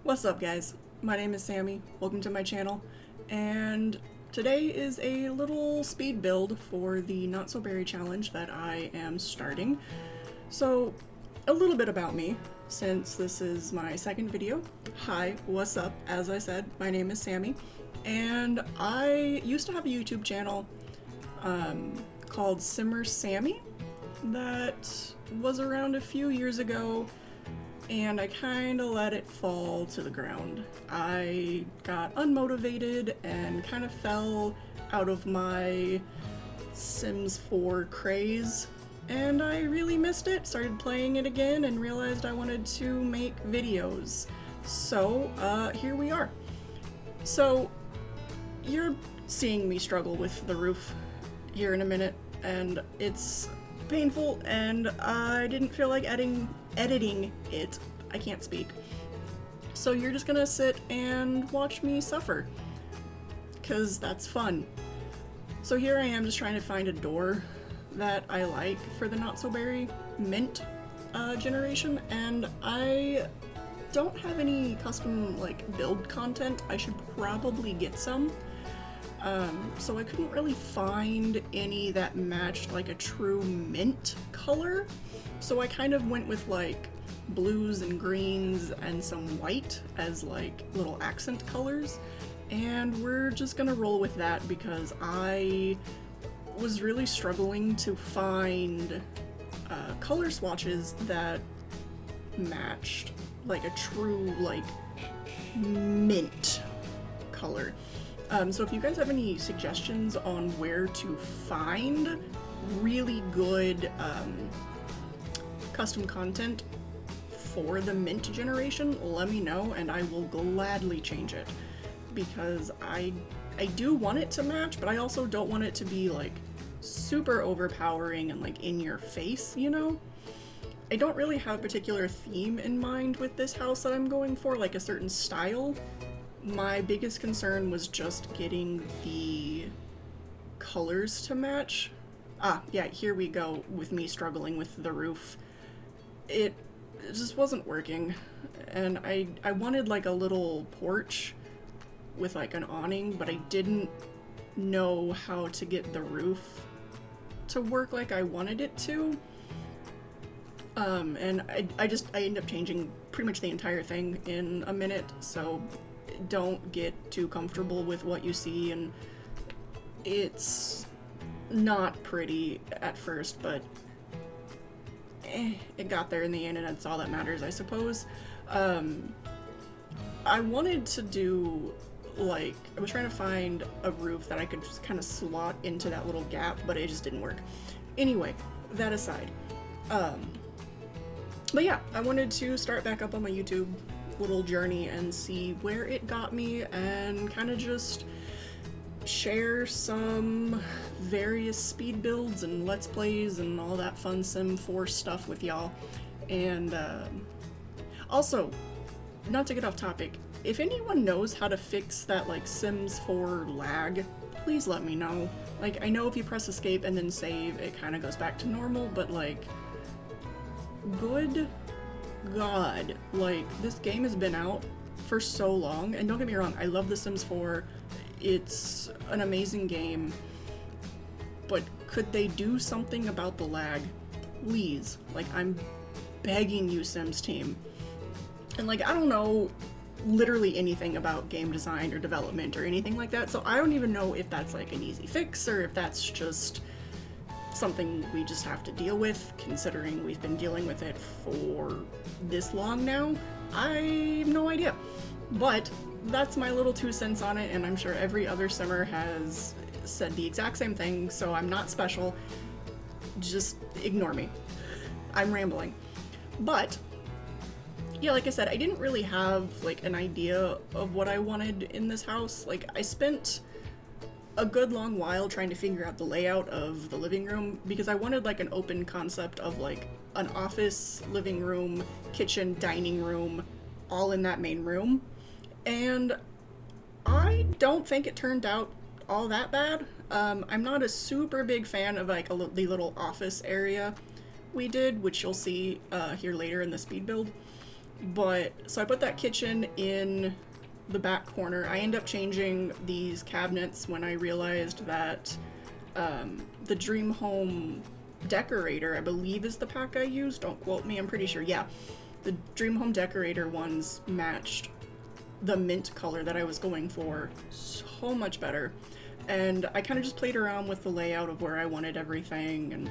What's up, guys? My name is Sammy. Welcome to my channel, and today is a little speed build for the Not So Berry challenge that I am starting. So, a little bit about me, since this is my second video. Hi, what's up? As I said, my name is Sammy, and I used to have a YouTube channel called Simmer Sammy that was around a few years ago, and I kind of let it fall to the ground. I got unmotivated and kind of fell out of my Sims 4 craze, and I really missed it. Started playing it again and realized I wanted to make videos. So, here we are. So, you're seeing me struggle with the roof here in a minute, and it's painful, and I didn't feel like editing it. I can't speak. So you're just gonna sit and watch me suffer, because that's fun. So here I am just trying to find a door that I like for the Not So Berry mint generation, and I don't have any custom build content. I should probably get some. So I couldn't really find any that matched a true mint color. So I kind of went with blues and greens and some white as little accent colors. And we're just gonna roll with that because I was really struggling to find color swatches that matched a true mint color. So if you guys have any suggestions on where to find really good custom content for the mint generation, let me know and I will gladly change it, because I do want it to match, but I also don't want it to be super overpowering and in your face, you know? I don't really have a particular theme in mind with this house that I'm going for, a certain style. My biggest concern was just getting the colors to match. Ah, yeah, here we go with me struggling with the roof. It just wasn't working, and I wanted a little porch with an awning, but I didn't know how to get the roof to work like I wanted it to. And I ended up changing pretty much the entire thing in a minute, so don't get too comfortable with what you see, and it's not pretty at first, but it got there in the end, and that's all that matters, I suppose. I wanted to do I was trying to find a roof that I could just kind of slot into that little gap, but it just didn't work. Anyway, that aside, but yeah, I wanted to start back up on my YouTube little journey and see where it got me, and kind of just share some various speed builds and let's plays and all that fun Sim 4 stuff with y'all. And also, not to get off topic, if anyone knows how to fix that Sims 4 lag, please let me know. I know if you press escape and then save, it kind of goes back to normal, but good God, this game has been out for so long, and don't get me wrong, I love The Sims 4, it's an amazing game, but could they do something about the lag? Please, I'm begging you, Sims team. And I don't know literally anything about game design or development or anything like that, so I don't even know if that's an easy fix or if that's just something we just have to deal with, considering we've been dealing with it for this long now. I have no idea. But that's my little 2 cents on it, and I'm sure every other simmer has said the exact same thing, so I'm not special. Just ignore me. I'm rambling. But yeah, like I said, I didn't really have an idea of what I wanted in this house. I spent a good long while trying to figure out the layout of the living room, because I wanted an open concept of an office, living room, kitchen, dining room, all in that main room. And I don't think it turned out all that bad. I'm not a super big fan of the little office area we did, which you'll see here later in the speed build. But, so I put that kitchen in the back corner. I end up changing these cabinets when I realized that the Dream Home Decorator, I believe is the pack I used. Don't quote me, I'm pretty sure. Yeah, the Dream Home Decorator ones matched the mint color that I was going for so much better. And I kind of just played around with the layout of where I wanted everything and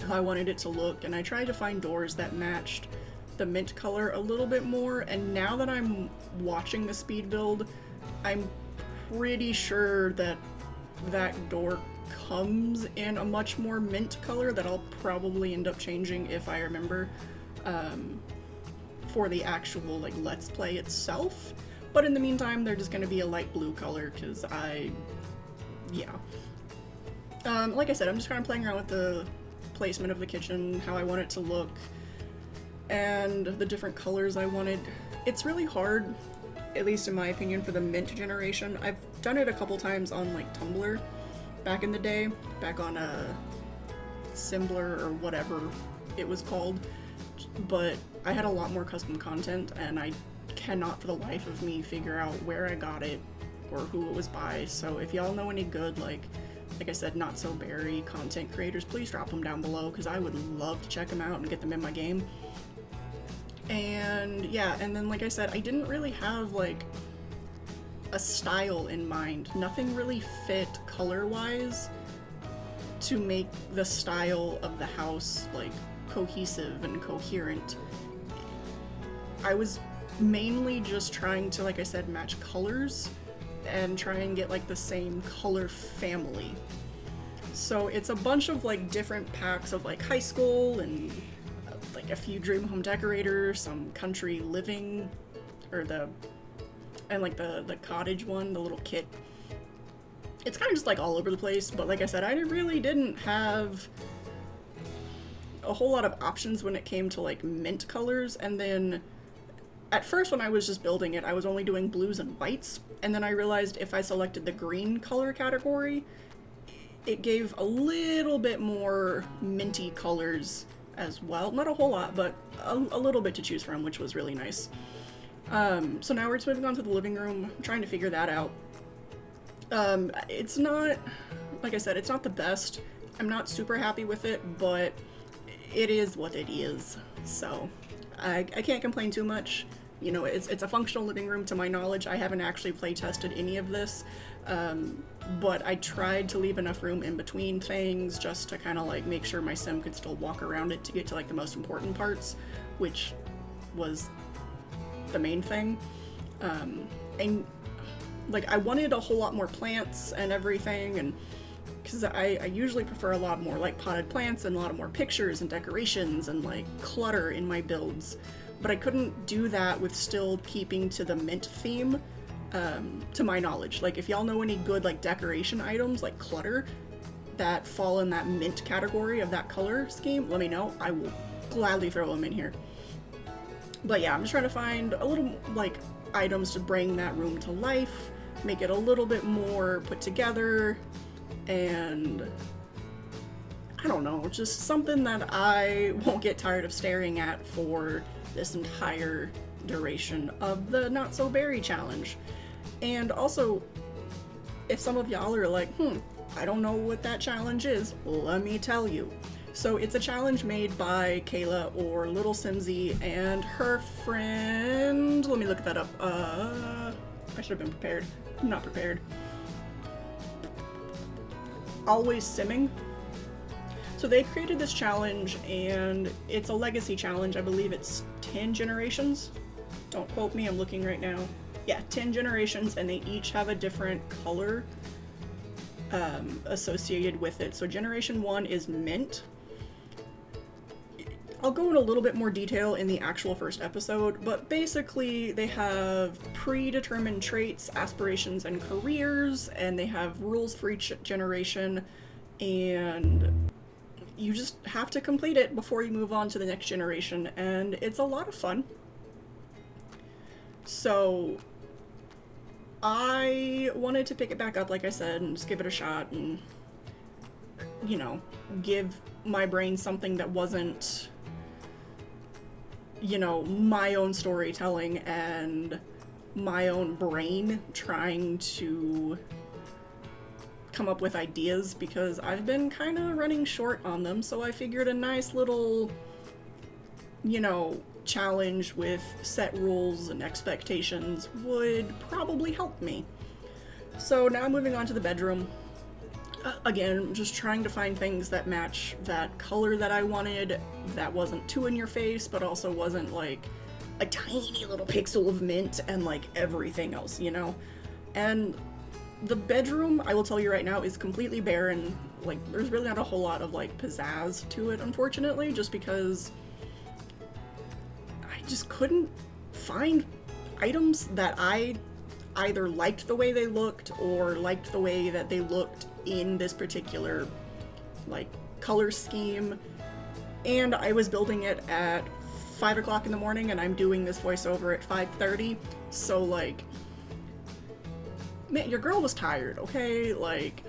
how I wanted it to look, and I tried to find doors that matched the mint color a little bit more. And now that I'm watching the speed build, I'm pretty sure that that door comes in a much more mint color that I'll probably end up changing if I remember for the actual like Let's Play itself. But in the meantime, they're just going to be a light blue color because like I said, I'm just kind of playing around with the placement of the kitchen, how I want it to look, and the different colors I wanted. It's really hard, at least in my opinion, for the mint generation. I've done it a couple times on like Tumblr back in the day, back on a Simbler or whatever it was called, but I had a lot more custom content and I cannot for the life of me figure out where I got it or who it was by. So if y'all know any good, like I said, Not So Berry content creators, please drop them down below because I would love to check them out and get them in my game. And yeah, and then like I said, I didn't really have like a style in mind. Nothing really fit color-wise to make the style of the house like cohesive and coherent. I was mainly just trying to, like I said, match colors and try and get like the same color family. So it's a bunch of like different packs of like high school and like a few Dream Home Decorator, some country living, or the cottage one, the little kit. It's kind of just like all over the place, but like I said, I really didn't have a whole lot of options when it came to like mint colors. And then at first when I was just building it, I was only doing blues and whites, and then I realized if I selected the green color category, it gave a little bit more minty colors as well. Not a whole lot, but a little bit to choose from, which was really nice. So now we're just moving on to the living room. I'm trying to figure that out. It's not, like I said, it's not the best. I'm not super happy with it, but it is what it is. So I can't complain too much. You know, it's a functional living room to my knowledge. I haven't actually play tested any of this, but I tried to leave enough room in between things just to kind of like make sure my sim could still walk around it to get to like the most important parts, which was the main thing. And like I wanted a whole lot more plants and everything, and because I usually prefer a lot more like potted plants and a lot of more pictures and decorations and like clutter in my builds, but I couldn't do that with still keeping to the mint theme, to my knowledge. Like if y'all know any good like decoration items like clutter that fall in that mint category of that color scheme, let me know. I will gladly throw them in here. But yeah, I'm just trying to find a little like items to bring that room to life, make it a little bit more put together, and I don't know, just something that I won't get tired of staring at for this entire duration of the Not So Berry challenge. And also, if some of y'all are like, I don't know what that challenge is, let me tell you. So it's a challenge made by Kayla, or Little Simsy, and her friend, let me look that up. I should have been prepared. I'm not prepared. Always Simming. So they created this challenge, and it's a legacy challenge. I believe it's 10 generations. Don't quote me, I'm looking right now. Yeah, 10 generations, and they each have a different color associated with it. So generation 1 is mint. I'll go in a little bit more detail in the actual first episode, but basically they have predetermined traits, aspirations, and careers, and they have rules for each generation, and you just have to complete it before you move on to the next generation, and it's a lot of fun. So I wanted to pick it back up, like I said, and just give it a shot and, you know, give my brain something that wasn't you know, my own storytelling and my own brain trying to come up with ideas, because I've been kind of running short on them, so I figured a nice little, you know, challenge with set rules and expectations would probably help me. So now moving on to the bedroom. Again, just trying to find things that match that color that I wanted, that wasn't too in your face, but also wasn't like a tiny little pixel of mint and like everything else, you know? And the bedroom, I will tell you right now, is completely barren. Like, there's really not a whole lot of like pizzazz to it, unfortunately, just because I just couldn't find items that I either liked the way they looked or liked the way that they looked in this particular like color scheme. And I was building it at 5 o'clock in the morning, and I'm doing this voiceover at 5:30, so like, man, your girl was tired, okay? Like,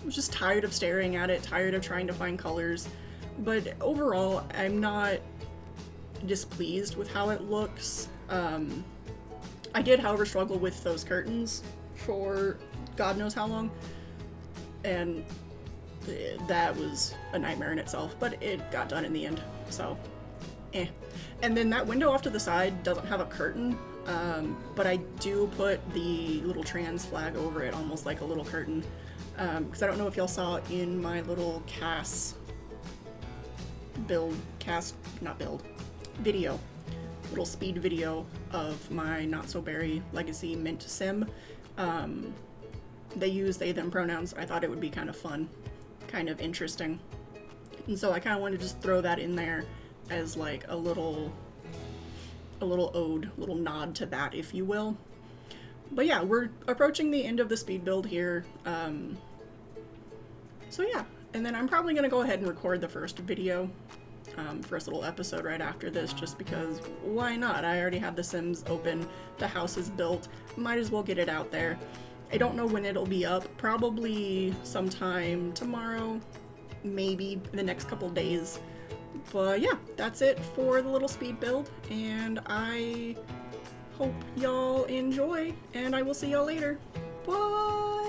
I was just tired of staring at it, tired of trying to find colors. But overall, I'm not displeased with how it looks. I did, however, struggle with those curtains for God knows how long, and that was a nightmare in itself, but it got done in the end, so eh. And then that window off to the side doesn't have a curtain, but I do put the little trans flag over it, almost like a little curtain, because I don't know if y'all saw in my little video, little speed video of my Not So Berry Legacy Mint Sim. They use they them pronouns. I thought it would be kind of fun, kind of interesting, and so I kind of wanted to just throw that in there as like a little ode, little nod to that, if you will. But yeah, we're approaching the end of the speed build here. So yeah, and then I'm probably gonna go ahead and record the first video, first little episode right after this, just because why not? I already have the Sims open, the house is built, might as well get it out there. I don't know when it'll be up, probably sometime tomorrow, maybe in the next couple days. But yeah, that's it for the little speed build, and I hope y'all enjoy, and I will see y'all later. Bye!